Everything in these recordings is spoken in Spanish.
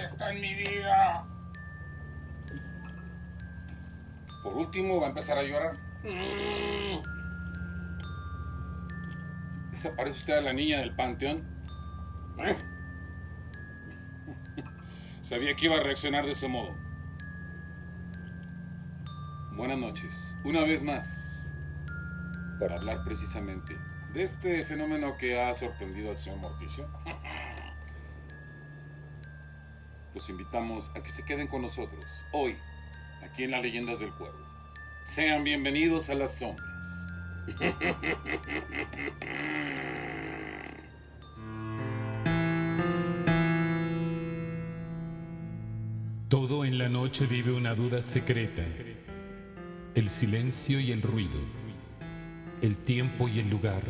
está en mi vida. Por último, va a empezar a llorar. ¿Se parece usted a la niña del panteón? Sabía que iba a reaccionar de ese modo. Buenas noches. Una vez más, para hablar precisamente de este fenómeno que ha sorprendido al señor Morticio. Los invitamos a que se queden con nosotros hoy, aquí en las Leyendas del Cuervo. Sean bienvenidos a las sombras. Todo en la noche vive una duda secreta, el silencio y el ruido, el tiempo y el lugar.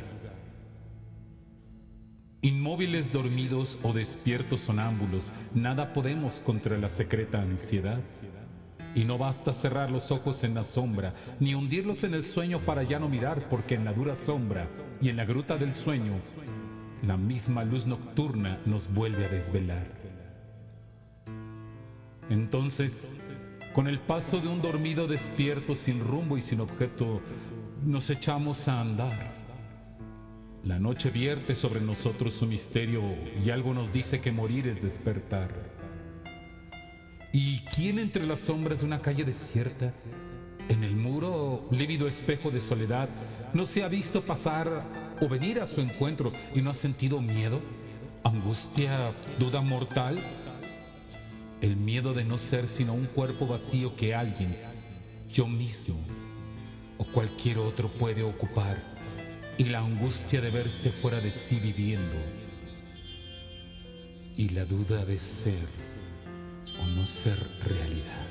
Inmóviles, dormidos o despiertos sonámbulos, nada podemos contra la secreta ansiedad. Y no basta cerrar los ojos en la sombra, ni hundirlos en el sueño para ya no mirar, porque en la dura sombra y en la gruta del sueño, la misma luz nocturna nos vuelve a desvelar. Entonces, con el paso de un dormido despierto sin rumbo y sin objeto, nos echamos a andar. La noche vierte sobre nosotros su misterio y algo nos dice que morir es despertar. ¿Y quién entre las sombras de una calle desierta, en el muro lívido espejo de soledad, no se ha visto pasar o venir a su encuentro y no ha sentido miedo, angustia, duda mortal? El miedo de no ser sino un cuerpo vacío que alguien, yo mismo o cualquier otro puede ocupar, y la angustia de verse fuera de sí viviendo, y la duda de ser o no ser realidad.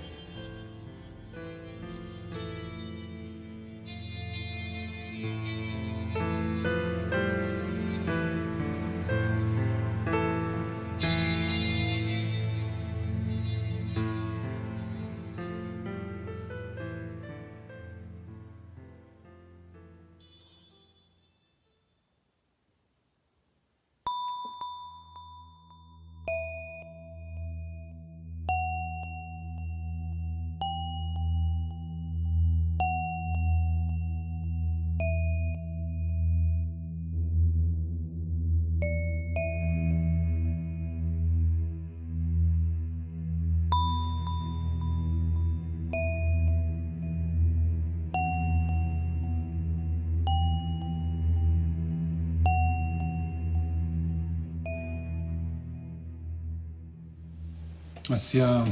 Hacia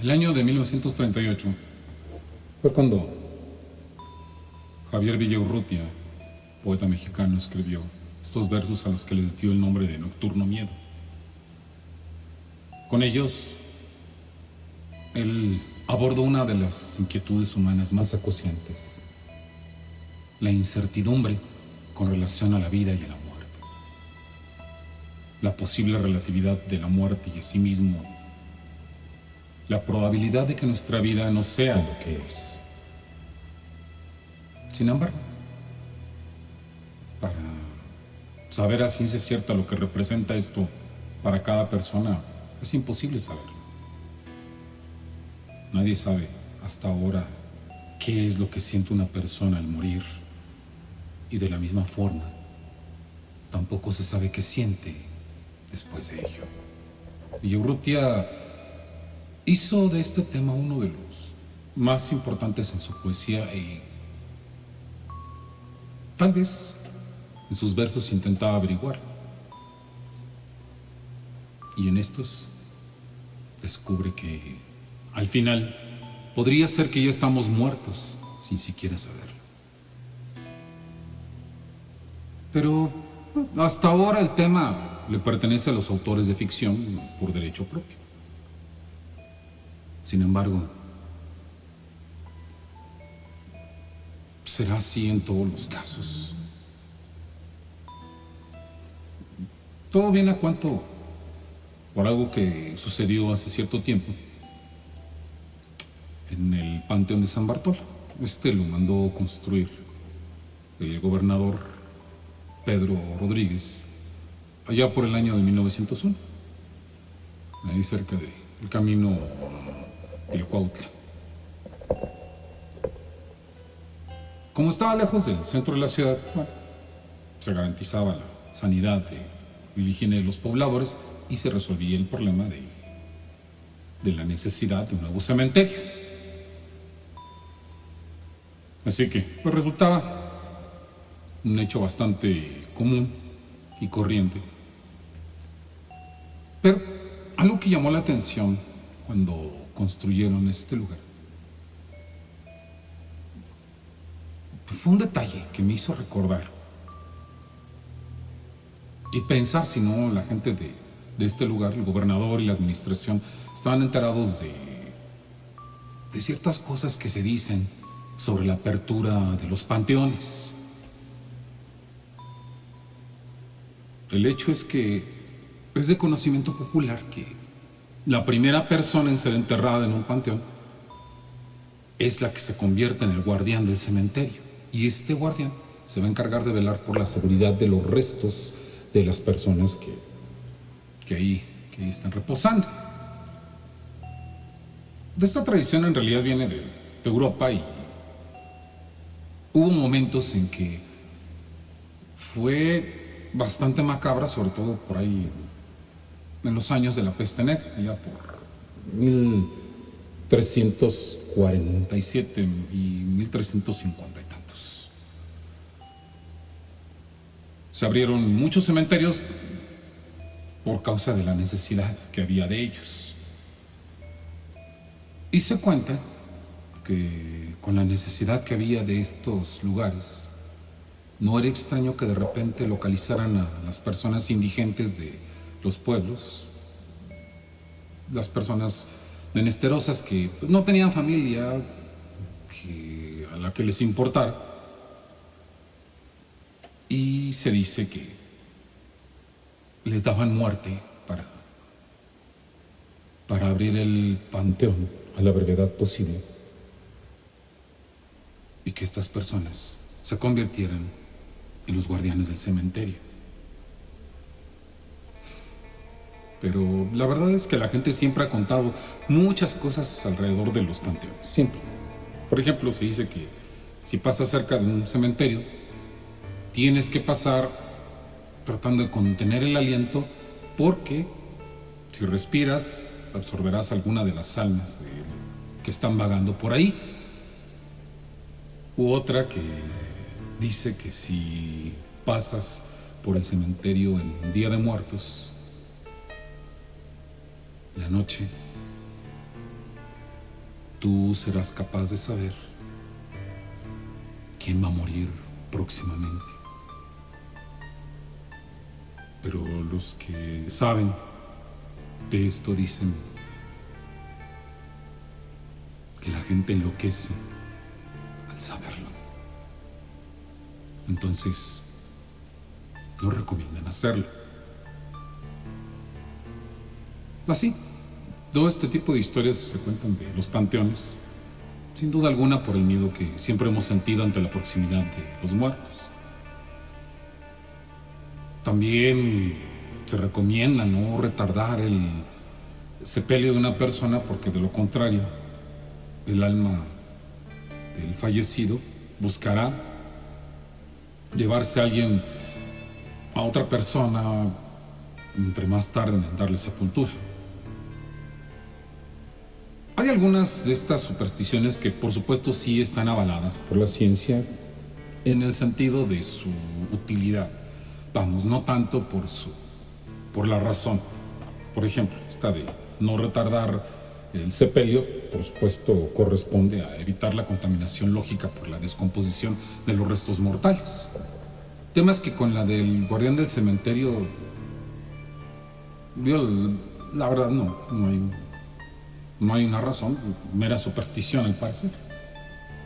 el año de 1938 fue cuando Javier Villaurrutia, poeta mexicano, escribió estos versos a los que les dio el nombre de Nocturno Miedo. Con ellos, él abordó una de las inquietudes humanas más acuciantes: la incertidumbre con relación a la vida y a la muerte, la posible relatividad de la muerte y asimismo la probabilidad de que nuestra vida no sea lo que es. Sin embargo, para saber a ciencia cierta lo que representa esto para cada persona, es imposible saberlo. Nadie sabe hasta ahora qué es lo que siente una persona al morir, y de la misma forma, tampoco se sabe qué siente después de ello. Villaurrutia hizo de este tema uno de los más importantes en su poesía y tal vez en sus versos intentaba averiguar. Y en estos descubre que al final podría ser que ya estamos muertos sin siquiera saberlo. Pero hasta ahora el tema le pertenece a los autores de ficción por derecho propio. Sin embargo, será así en todos los casos. Todo viene a cuento por algo que sucedió hace cierto tiempo en el Panteón de San Bartolo. Lo mandó construir el gobernador Pedro Rodríguez allá por el año de 1901. ahí cerca del camino del Cuautla. Como estaba lejos del centro de la ciudad, bueno, se garantizaba la sanidad y la higiene de los pobladores y se resolvía el problema de la necesidad de un nuevo cementerio. Así que pues resultaba un hecho bastante común y corriente. Pero algo que llamó la atención cuando construyeron este lugar fue un detalle que me hizo recordar y pensar si no la gente de este lugar, el gobernador y la administración, estaban enterados de ciertas cosas que se dicen sobre la apertura de los panteones. El hecho es que es de conocimiento popular que la primera persona en ser enterrada en un panteón es la que se convierte en el guardián del cementerio. Y este guardián se va a encargar de velar por la seguridad de los restos de las personas que ahí están reposando. De esta tradición en realidad viene de Europa y hubo momentos en que fue bastante macabra, sobre todo por ahí en los años de la peste negra, ya por 1347 y 1350 y tantos. Se abrieron muchos cementerios por causa de la necesidad que había de ellos. Y se cuenta que con la necesidad que había de estos lugares, no era extraño que de repente localizaran a las personas indigentes de los pueblos, las personas menesterosas que no tenían familia a la que les importara. Y se dice que les daban muerte para abrir el panteón a la brevedad posible y que estas personas se convirtieran en los guardianes del cementerio. Pero la verdad es que la gente siempre ha contado muchas cosas alrededor de los panteones, siempre. Por ejemplo, se dice que si pasas cerca de un cementerio, tienes que pasar tratando de contener el aliento, porque si respiras, absorberás alguna de las almas que están vagando por ahí. U otra que dice que si pasas por el cementerio en Día de Muertos, en la noche, tú serás capaz de saber quién va a morir próximamente. Pero los que saben de esto dicen que la gente enloquece al saberlo. Entonces, no recomiendan hacerlo. Así, todo este tipo de historias se cuentan de los panteones, sin duda alguna por el miedo que siempre hemos sentido ante la proximidad de los muertos. También se recomienda no retardar el sepelio de una persona, porque de lo contrario, el alma del fallecido buscará llevarse a alguien, a otra persona, entre más tarde en darle sepultura. Hay algunas de estas supersticiones que por supuesto sí están avaladas por la ciencia en el sentido de su utilidad. Vamos, no tanto por la razón. Por ejemplo, esta de no retardar el sepelio, por supuesto, corresponde a evitar la contaminación lógica por la descomposición de los restos mortales. Temas que con la del guardián del cementerio, la verdad no hay una razón, mera superstición al parecer.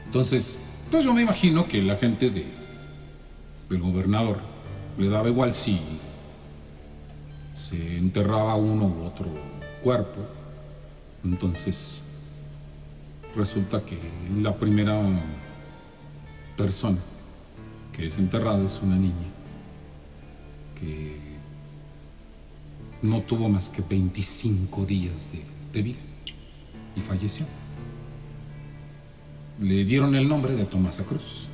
Entonces, pues yo me imagino que la gente del gobernador le daba igual si se enterraba uno u otro cuerpo. Entonces, resulta que la primera persona que es enterrada es una niña que no tuvo más que 25 días de vida y falleció. Le dieron el nombre de Tomasa Cruz.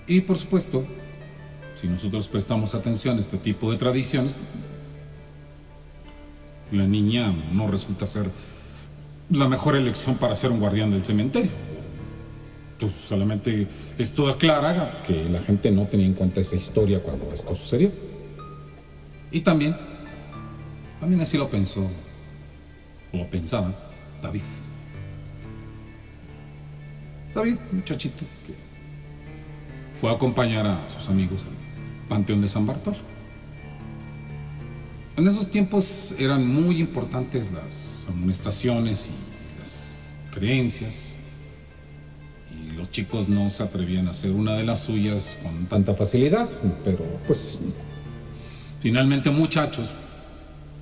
Y por supuesto, si nosotros prestamos atención a este tipo de tradiciones, la niña no resulta ser la mejor elección para ser un guardián del cementerio. Pues solamente esto aclara que la gente no tenía en cuenta esa historia cuando esto sucedió. Y también así lo pensó, o lo pensaba, David. David, muchachito, que fue a acompañar a sus amigos al Panteón de San Bartolo. En esos tiempos eran muy importantes las amonestaciones y las creencias, y los chicos no se atrevían a hacer una de las suyas con tanta facilidad, pero pues finalmente muchachos,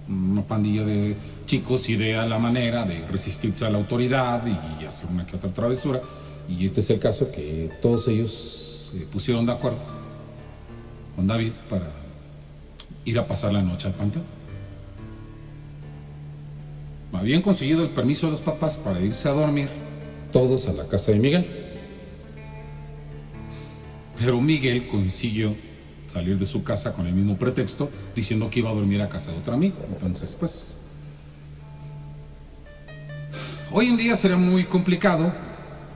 una pandilla de chicos idea la manera de resistirse a la autoridad y hacer una que otra travesura, y este es el caso que todos ellos se pusieron de acuerdo con David para ir a pasar la noche al panteón. Habían conseguido el permiso de los papás para irse a dormir todos a la casa de Miguel. Pero Miguel consiguió salir de su casa con el mismo pretexto, diciendo que iba a dormir a casa de otro amigo. Entonces, pues, hoy en día sería muy complicado,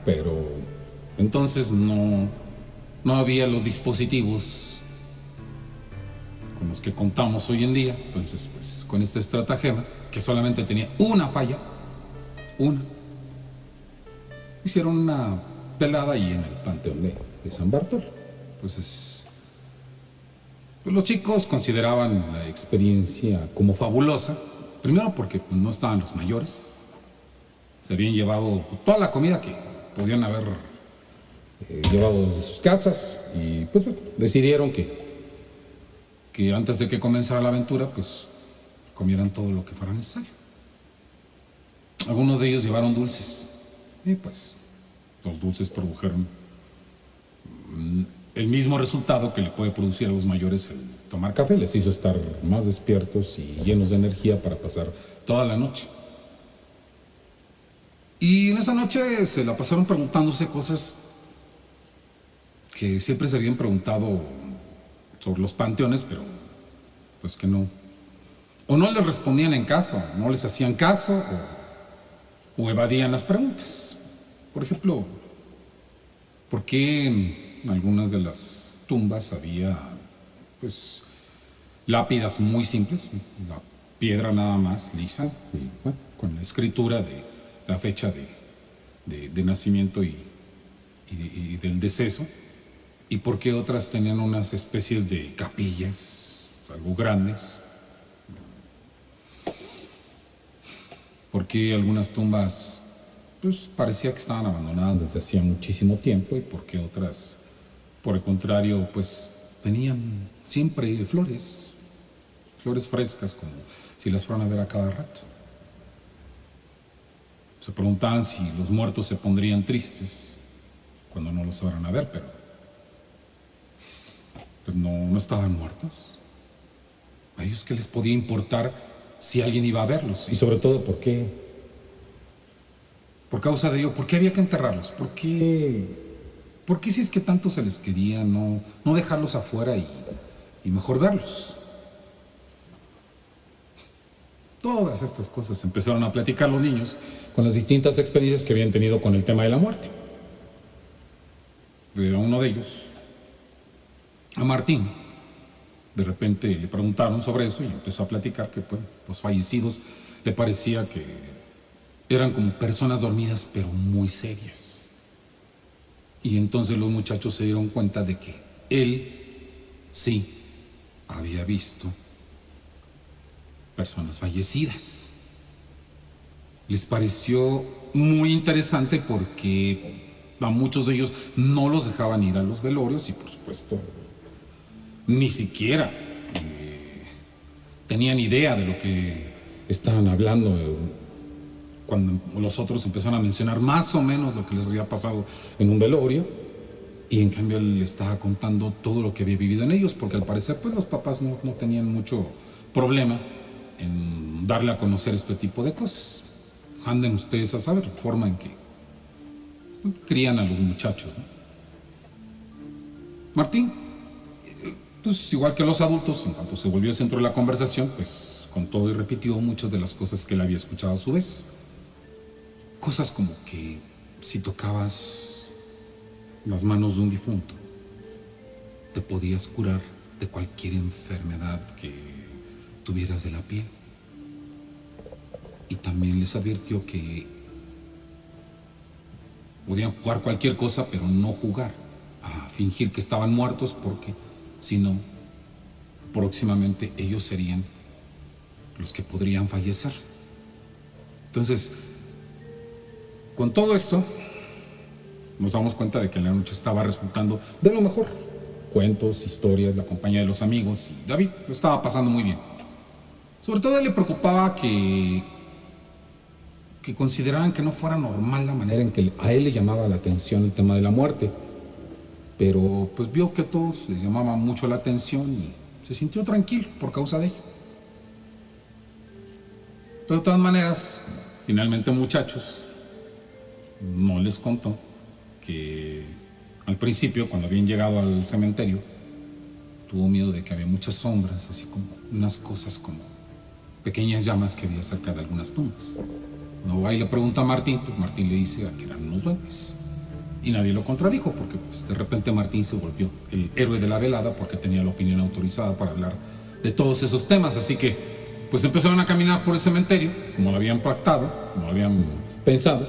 pero entonces no había los dispositivos con los que contamos hoy en día. Entonces, pues, con esta estratagema, que solamente tenía una falla, hicieron una velada ahí en el Panteón de San Bartolo. Pues los chicos consideraban la experiencia como fabulosa, primero porque pues, no estaban los mayores, se habían llevado toda la comida que podían haber llevado desde sus casas, y pues decidieron que antes de que comenzara la aventura, pues comieran todo lo que fuera necesario. Algunos de ellos llevaron dulces, y pues los dulces produjeron el mismo resultado que le puede producir a los mayores el tomar café. Les hizo estar más despiertos y llenos de energía para pasar toda la noche. Y en esa noche se la pasaron preguntándose cosas que siempre se habían preguntado sobre los panteones, pero pues que no, o no les respondían en caso, no les hacían caso, o evadían las preguntas. Por ejemplo, ¿por qué en algunas de las tumbas había pues lápidas muy simples, la piedra nada más, lisa, y, bueno, con la escritura de la fecha de nacimiento y del deceso? ¿Y por qué otras tenían unas especies de capillas, algo grandes? ¿Por qué algunas tumbas pues parecía que estaban abandonadas desde hacía muchísimo tiempo? ¿Y por qué otras, por el contrario, pues tenían siempre flores frescas, como si las fueran a ver a cada rato? Se preguntaban si los muertos se pondrían tristes cuando no los fueran a ver, pero pues no estaban muertos. ¿A ellos qué les podía importar si alguien iba a verlos? Y sobre todo, ¿por qué? Por causa de ello, ¿por qué había que enterrarlos? ¿Por qué si es que tanto se les quería, no dejarlos afuera y mejor verlos? Todas estas cosas empezaron a platicar los niños con las distintas experiencias que habían tenido con el tema de la muerte. De uno de ellos, a Martín, de repente le preguntaron sobre eso y empezó a platicar que pues, los fallecidos le parecía que eran como personas dormidas, pero muy serias. Y entonces los muchachos se dieron cuenta de que él sí había visto personas fallecidas. Les pareció muy interesante porque a muchos de ellos no los dejaban ir a los velorios y por supuesto ni siquiera tenían idea de lo que estaban hablando cuando los otros empezaron a mencionar más o menos lo que les había pasado en un velorio, y en cambio él le estaba contando todo lo que había vivido en ellos, porque al parecer pues los papás no tenían mucho problema en darle a conocer este tipo de cosas. Anden ustedes a saber la forma en que crían a los muchachos, ¿no? Martín, pues igual que los adultos, en cuanto se volvió el centro de la conversación, pues contó y repitió muchas de las cosas que él había escuchado a su vez. Cosas como que si tocabas las manos de un difunto, te podías curar de cualquier enfermedad que tuvieras de la piel. Y también les advirtió que podían jugar cualquier cosa, pero no jugar a fingir que estaban muertos, porque si no, próximamente ellos serían los que podrían fallecer. Entonces, con todo esto, nos damos cuenta de que la noche estaba resultando de lo mejor. Cuentos, historias, la compañía de los amigos, y David lo estaba pasando muy bien. Sobre todo a él le preocupaba que consideraran que no fuera normal la manera en que a él le llamaba la atención el tema de la muerte. Pero pues vio que a todos les llamaba mucho la atención y se sintió tranquilo por causa de ello. Pero de todas maneras, finalmente muchachos, no les contó que al principio, cuando habían llegado al cementerio, tuvo miedo de que había muchas sombras, así como unas cosas como pequeñas llamas que había cerca de algunas tumbas. Cuando va y le pregunta a Martín, pues Martín le dice que eran unos duendes. Y nadie lo contradijo, porque pues de repente Martín se volvió el héroe de la velada porque tenía la opinión autorizada para hablar de todos esos temas. Así que pues empezaron a caminar por el cementerio, como lo habían pactado, como lo habían pensado,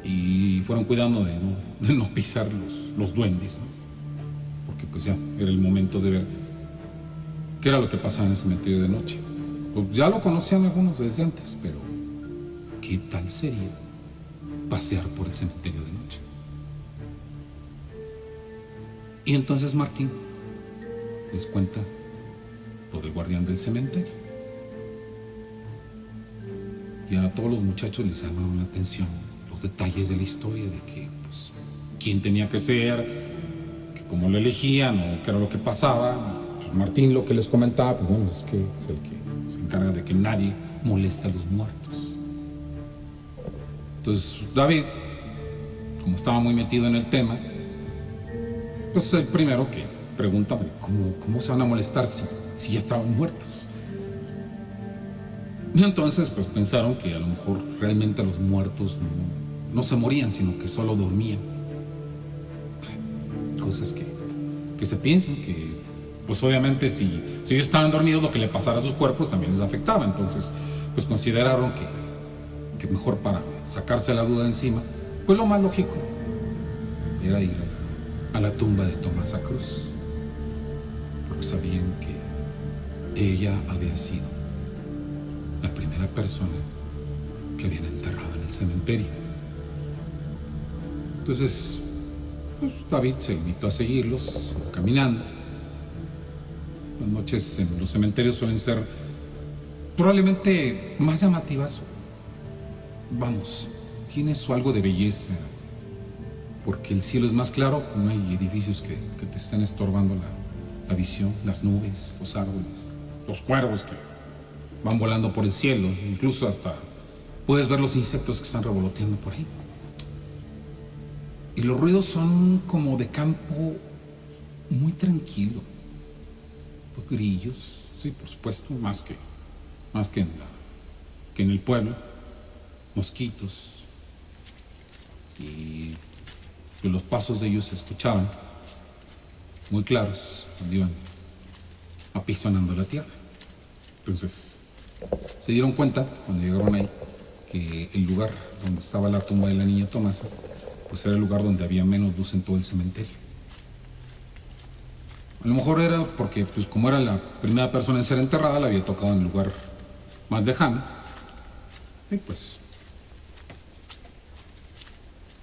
y fueron cuidando de no pisar los duendes, ¿no? Porque pues ya era el momento de ver qué era lo que pasaba en el cementerio de noche. Pues ya lo conocían algunos desde antes, pero ¿qué tal sería pasear por el cementerio de noche? Y entonces Martín les cuenta lo del guardián del cementerio. Y a todos los muchachos les llamaron la atención los detalles de la historia, de que, pues, quién tenía que ser, que cómo lo elegían o qué era lo que pasaba. Pues Martín lo que les comentaba, pues bueno, es que es el que se encarga de que nadie moleste a los muertos. Entonces David, como estaba muy metido en el tema, pues es el primero que pregunta, ¿cómo se van a molestar si ya estaban muertos? Y entonces pues pensaron que a lo mejor realmente los muertos no se morían, sino que solo dormían. Cosas que se piensan que, pues obviamente si ellos estaban dormidos, lo que le pasara a sus cuerpos también les afectaba. Entonces pues consideraron que mejor, para sacarse la duda de encima, pues lo más lógico era ir a la tumba de Tomasa Cruz, porque sabían que ella había sido la primera persona que habían enterrado en el cementerio. Entonces, pues, David se limitó a seguirlos caminando. Las noches en los cementerios suelen ser probablemente más llamativas. Vamos, tiene su algo de belleza, porque el cielo es más claro, no hay edificios que te estén estorbando la visión, las nubes, los árboles, los cuervos que van volando por el cielo, incluso hasta puedes ver los insectos que están revoloteando por ahí. Y los ruidos son como de campo muy tranquilo. Los grillos, sí, por supuesto, más que en el pueblo. Mosquitos. Y los pasos de ellos se escuchaban muy claros cuando iban apisonando la tierra. Entonces se dieron cuenta cuando llegaron ahí que el lugar donde estaba la tumba de la niña Tomasa pues era el lugar donde había menos luz en todo el cementerio. A lo mejor era porque, pues, como era la primera persona en ser enterrada, la había tocado en el lugar más lejano. Y pues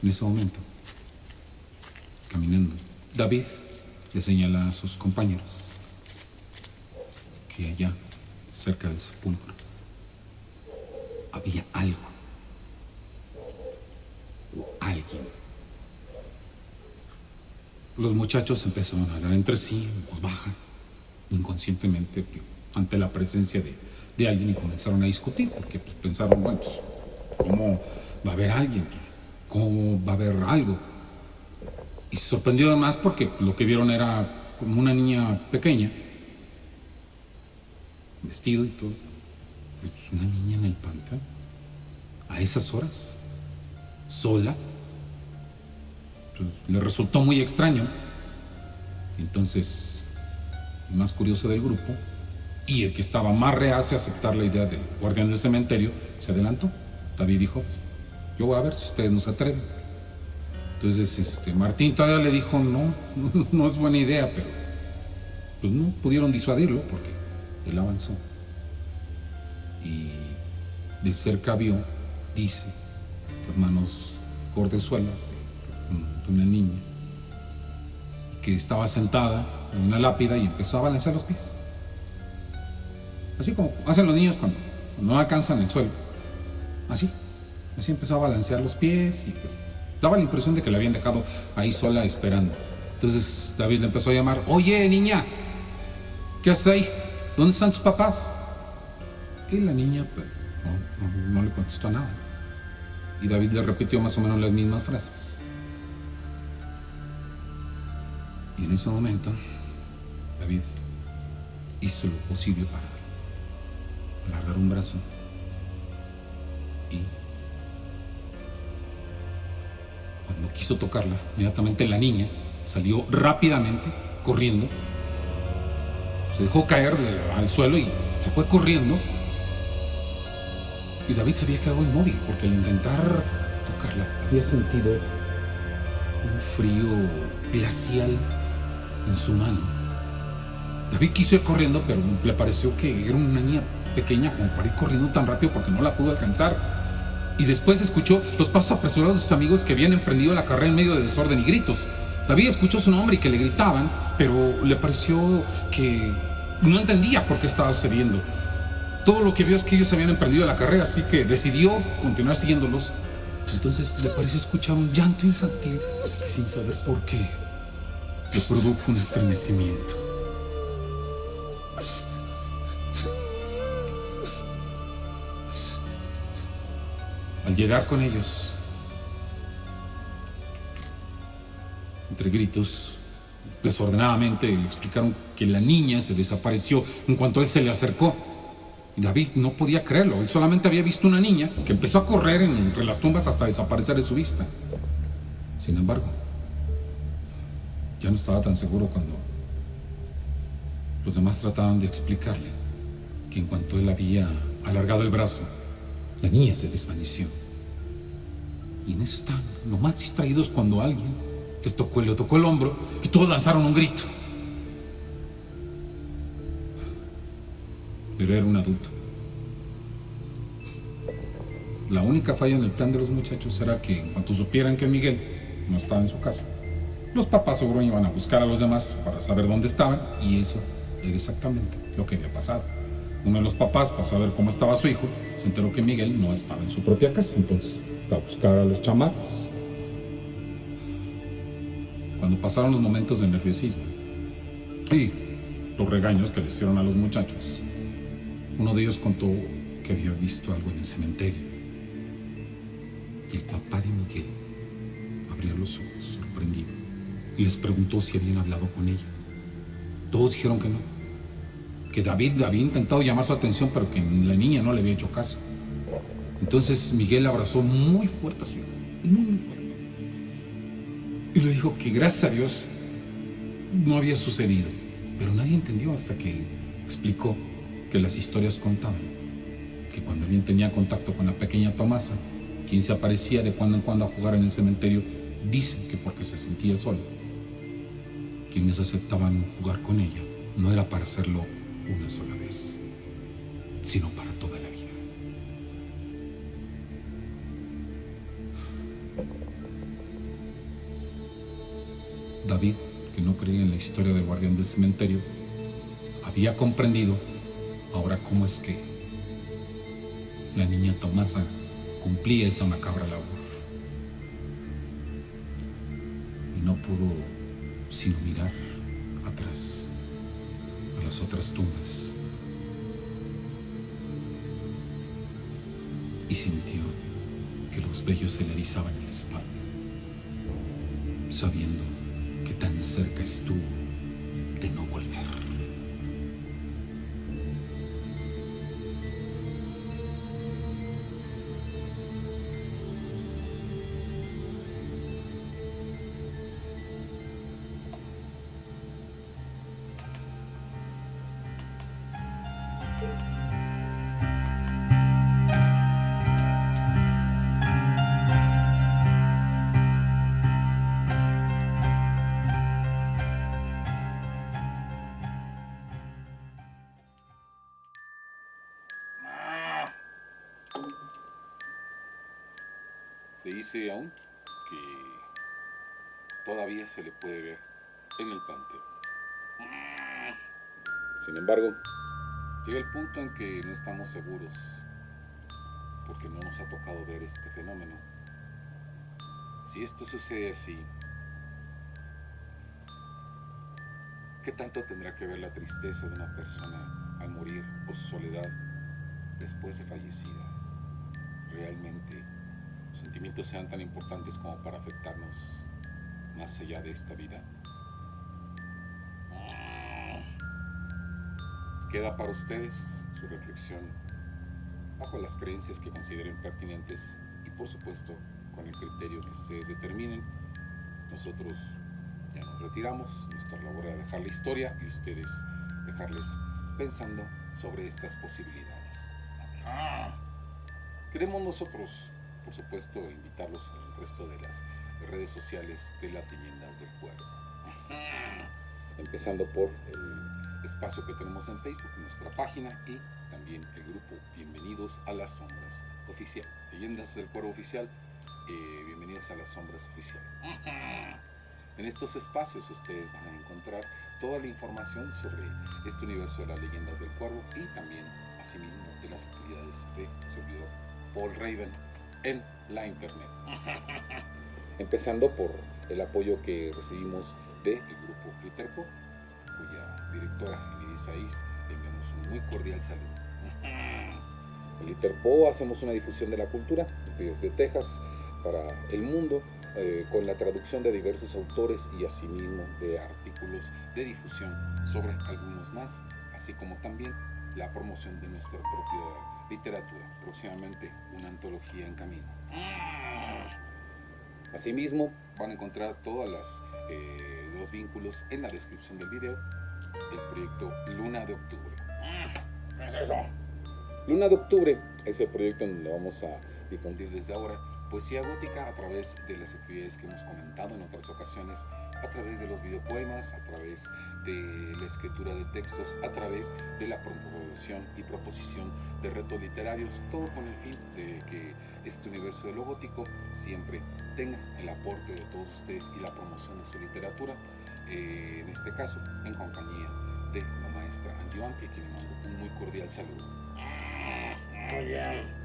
en ese momento, caminando, David le señala a sus compañeros que allá, cerca del sepulcro, había algo o alguien. Los muchachos empezaron a hablar entre sí, en voz baja, inconscientemente, ante la presencia de alguien y comenzaron a discutir, porque pues, pensaron, bueno, pues, ¿cómo va a haber alguien? ¿Cómo va a haber algo? Y se sorprendió además porque lo que vieron era como una niña pequeña, vestido y todo. Una niña en el pantano, a esas horas, sola. Pues, le resultó muy extraño. Entonces, el más curioso del grupo y el que estaba más reacio a aceptar la idea del guardián del cementerio se adelantó. David dijo, yo voy a ver si ustedes no se atreven. Entonces Martín todavía le dijo, no es buena idea, pero pues no pudieron disuadirlo porque él avanzó. Y de cerca vio, dice, las manos gordezuelas de una niña que estaba sentada en una lápida y empezó a balancear los pies. Así como hacen los niños cuando no alcanzan el suelo. Así empezó a balancear los pies y pues daba la impresión de que la habían dejado ahí sola esperando. Entonces David le empezó a llamar, oye niña, ¿qué haces ahí? ¿Dónde están tus papás? Y la niña pues, no le contestó nada. Y David le repitió más o menos las mismas frases. Y en ese momento, David hizo lo posible para alargar un brazo y cuando quiso tocarla, inmediatamente la niña salió rápidamente, corriendo, se dejó caer al suelo y se fue corriendo. Y David se había quedado inmóvil porque al intentar tocarla había sentido un frío glacial en su mano. David quiso ir corriendo, pero le pareció que era una niña pequeña como para ir corriendo tan rápido porque no la pudo alcanzar. Y después escuchó los pasos apresurados de sus amigos que habían emprendido la carrera en medio de desorden y gritos. David escuchó su nombre y que le gritaban, pero le pareció que no entendía por qué estaba sucediendo. Todo lo que vio es que ellos habían emprendido la carrera, así que decidió continuar siguiéndolos. Entonces le pareció escuchar un llanto infantil y sin saber por qué le produjo un estremecimiento. Al llegar con ellos, entre gritos, desordenadamente le explicaron que la niña se desapareció en cuanto él se le acercó. Y David no podía creerlo. Él solamente había visto una niña que empezó a correr entre las tumbas hasta desaparecer de su vista. Sin embargo, ya no estaba tan seguro cuando los demás trataban de explicarle que en cuanto él había alargado el brazo, la niña se desvaneció. Y en eso estaban nomás distraídos cuando alguien le tocó el hombro y todos lanzaron un grito. Pero era un adulto. La única falla en el plan de los muchachos era que en cuanto supieran que Miguel no estaba en su casa, los papás seguro iban a buscar a los demás para saber dónde estaban, y eso era exactamente lo que había pasado. Uno de los papás pasó a ver cómo estaba su hijo, se enteró que Miguel no estaba en su propia casa, entonces fue a buscar a los chamacos. Cuando pasaron los momentos de nerviosismo y los regaños que le hicieron a los muchachos, uno de ellos contó que había visto algo en el cementerio. Y el papá de Miguel abrió los ojos, sorprendido, y les preguntó si habían hablado con ella. Todos dijeron que no, que David había intentado llamar su atención, pero que la niña no le había hecho caso. Entonces Miguel abrazó muy fuerte a su hijo, muy fuerte, y le dijo que gracias a Dios no había sucedido. Pero nadie entendió hasta que explicó que las historias contaban que cuando alguien tenía contacto con la pequeña Tomasa, quien se aparecía de cuando en cuando a jugar en el cementerio, dicen que porque se sentía sola, quienes aceptaban jugar con ella no era para hacerlo una sola vez, sino para toda la vida. David, que no creía en la historia del guardián del cementerio, había comprendido ahora cómo es que la niña Tomasa cumplía esa macabra labor. Y no pudo sino mirar atrás a las otras tumbas y sintió que los vellos se le erizaban en la espalda, sabiendo que tan cerca estuvo de no volver. Se dice aún que todavía se le puede ver en el panteón. Sin embargo, llega el punto en que no estamos seguros porque no nos ha tocado ver este fenómeno. Si esto sucede así, ¿qué tanto tendrá que ver la tristeza de una persona al morir o su soledad después de fallecida? ¿Realmente los sentimientos sean tan importantes como para afectarnos más allá de esta vida? Queda para ustedes su reflexión bajo las creencias que consideren pertinentes y por supuesto con el criterio que ustedes determinen. Nosotros ya nos retiramos, nuestra labor es dejar la historia y ustedes dejarles pensando sobre estas posibilidades. Queremos nosotros, por supuesto, invitarlos al resto de las redes sociales de las Leyendas del Cuervo. Empezando por el espacio que tenemos en Facebook, nuestra página y también el grupo Bienvenidos a las Sombras Oficial. Leyendas del Cuervo Oficial, Bienvenidos a las Sombras Oficial. En estos espacios ustedes van a encontrar toda la información sobre este universo de las Leyendas del Cuervo y también, asimismo, de las actividades de servidor Paul Raven en la internet. Empezando por el apoyo que recibimos del grupo Literpo, cuya directora Enid Saiz le enviamos un muy cordial saludo. En Literpo hacemos una difusión de la cultura desde Texas para el mundo, con la traducción de diversos autores y asimismo de artículos de difusión sobre algunos más, así como también la promoción de nuestra propia literatura, próximamente una antología en camino. Asimismo van a encontrar todos los vínculos en la descripción del video. El proyecto Luna de Octubre. ¿Qué es eso? Luna de Octubre es el proyecto en donde vamos a difundir desde ahora poesía gótica a través de las actividades que hemos comentado en otras ocasiones, a través de los videopoemas, a través de la escritura de textos, a través de la promoción y proposición de retos literarios, todo con el fin de que este universo de lo gótico siempre tenga el aporte de todos ustedes y la promoción de su literatura, en este caso en compañía de la maestra Angie Vampi, a quien le mando un muy cordial saludo. Muy bien.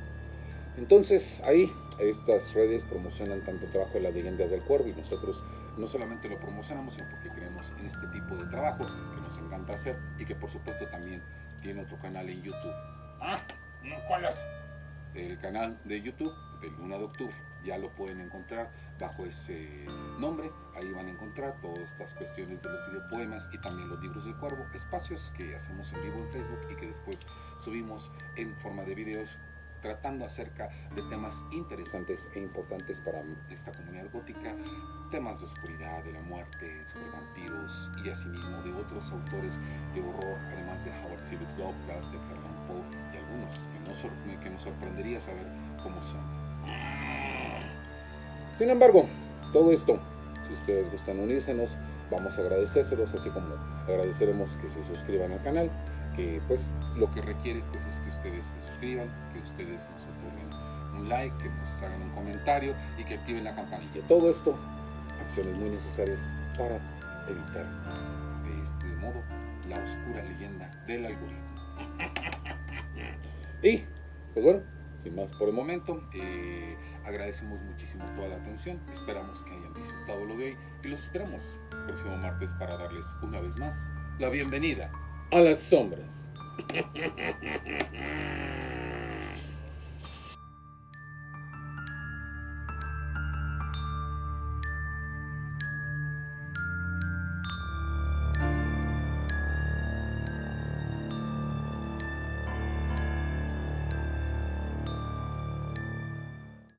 Entonces ahí estas redes promocionan tanto el trabajo de las Leyendas del Cuervo y nosotros no solamente lo promocionamos, sino porque creemos en este tipo de trabajo que nos encanta hacer y que por supuesto también tiene otro canal en YouTube. ¿Cuál es? El canal de YouTube de Luna de Octubre. Ya lo pueden encontrar bajo ese nombre. Ahí van a encontrar todas estas cuestiones de los videopoemas y también los libros del cuervo, espacios que hacemos en vivo en Facebook y que después subimos en forma de videos tratando acerca de temas interesantes e importantes para esta comunidad gótica, temas de oscuridad, de la muerte, sobre vampiros y asimismo de otros autores de horror, además de Howard Phillips Lovecraft, de Edgar Allan Poe y algunos que nos sorprendería saber cómo son. Sin embargo, todo esto, si ustedes gustan unírsenos, vamos a agradecérselos, así como agradeceremos que se suscriban al canal, que pues lo que requiere pues es que ustedes se suscriban, que ustedes nos otorguen un like, que nos hagan un comentario y que activen la campanilla. Todo esto, acciones muy necesarias para evitar de este modo la oscura leyenda del algoritmo. Y pues bueno, sin más por el momento, agradecemos muchísimo toda la atención, esperamos que hayan disfrutado lo de hoy y los esperamos el próximo martes para darles una vez más la bienvenida a las sombras.